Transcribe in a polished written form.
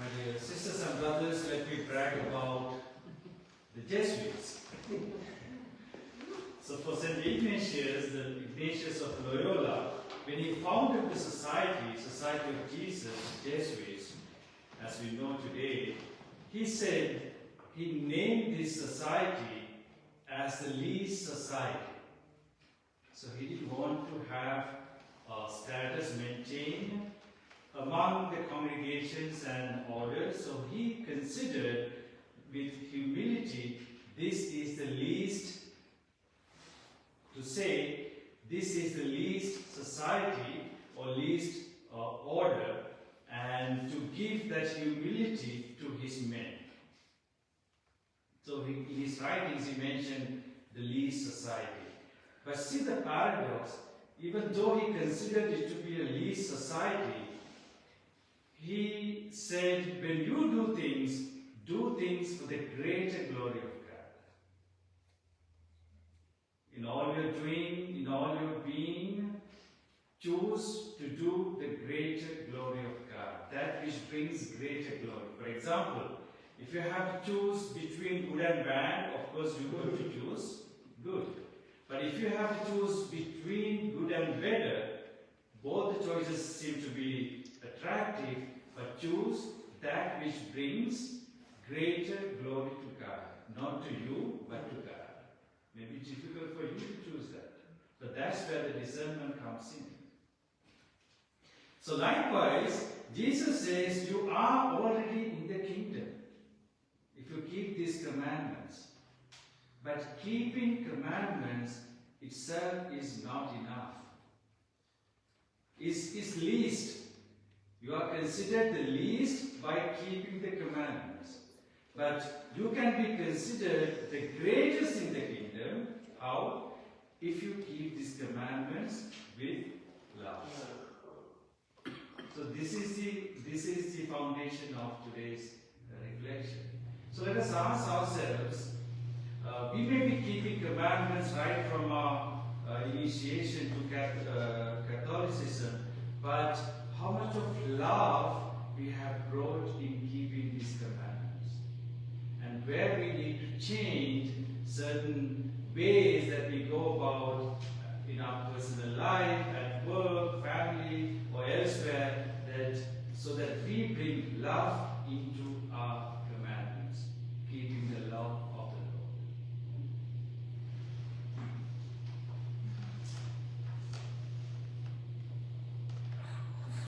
My dear sisters and brothers, let me brag about the Jesuits. So for St. Ignatius, the Ignatius of Loyola, when he founded the Society of Jesus, the Jesuits, as we know today, he said he named this society as the least society. So he didn't want to have a status maintained among the congregations and orders, so he considered with humility this is the least, to say this is the least society or least order, and to give that humility to his men. So in his writings he mentioned the least society. But see the paradox, even though he considered it to be a least society, he said, when you do things for the greater glory of God. In all your doing, in all your being, choose to do the greater glory of God, that which brings greater glory. For example, if you have to choose between good and bad, of course you go to choose good. But if you have to choose between good and better, both the choices seem to be attractive, but choose that which brings greater glory to God. Not to you, but to God. Maybe it's difficult for you to choose that. But that's where the discernment comes in. So likewise, Jesus says you are already in the kingdom if you keep these commandments. But keeping commandments itself is not enough. It's least. You are considered the least by keeping the commandments. But you can be considered the greatest in the kingdom. How? If you keep these commandments with love. So this is the foundation of today's reflection. So let us ask ourselves, we may be keeping commandments right from our initiation to Catholicism, but how much of love we have brought in keeping these commandments, and where we need to change certain ways that we go about in our personal life, at work, family, or elsewhere, so that we bring love